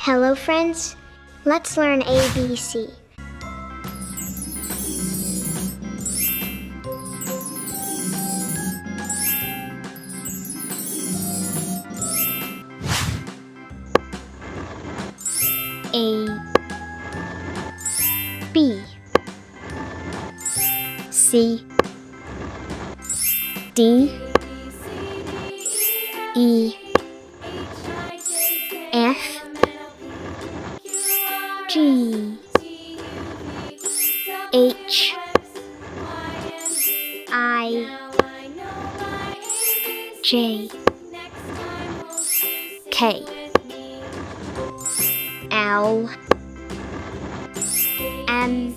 Hello friends, let's learn ABC. A B C D E F G H I J K L M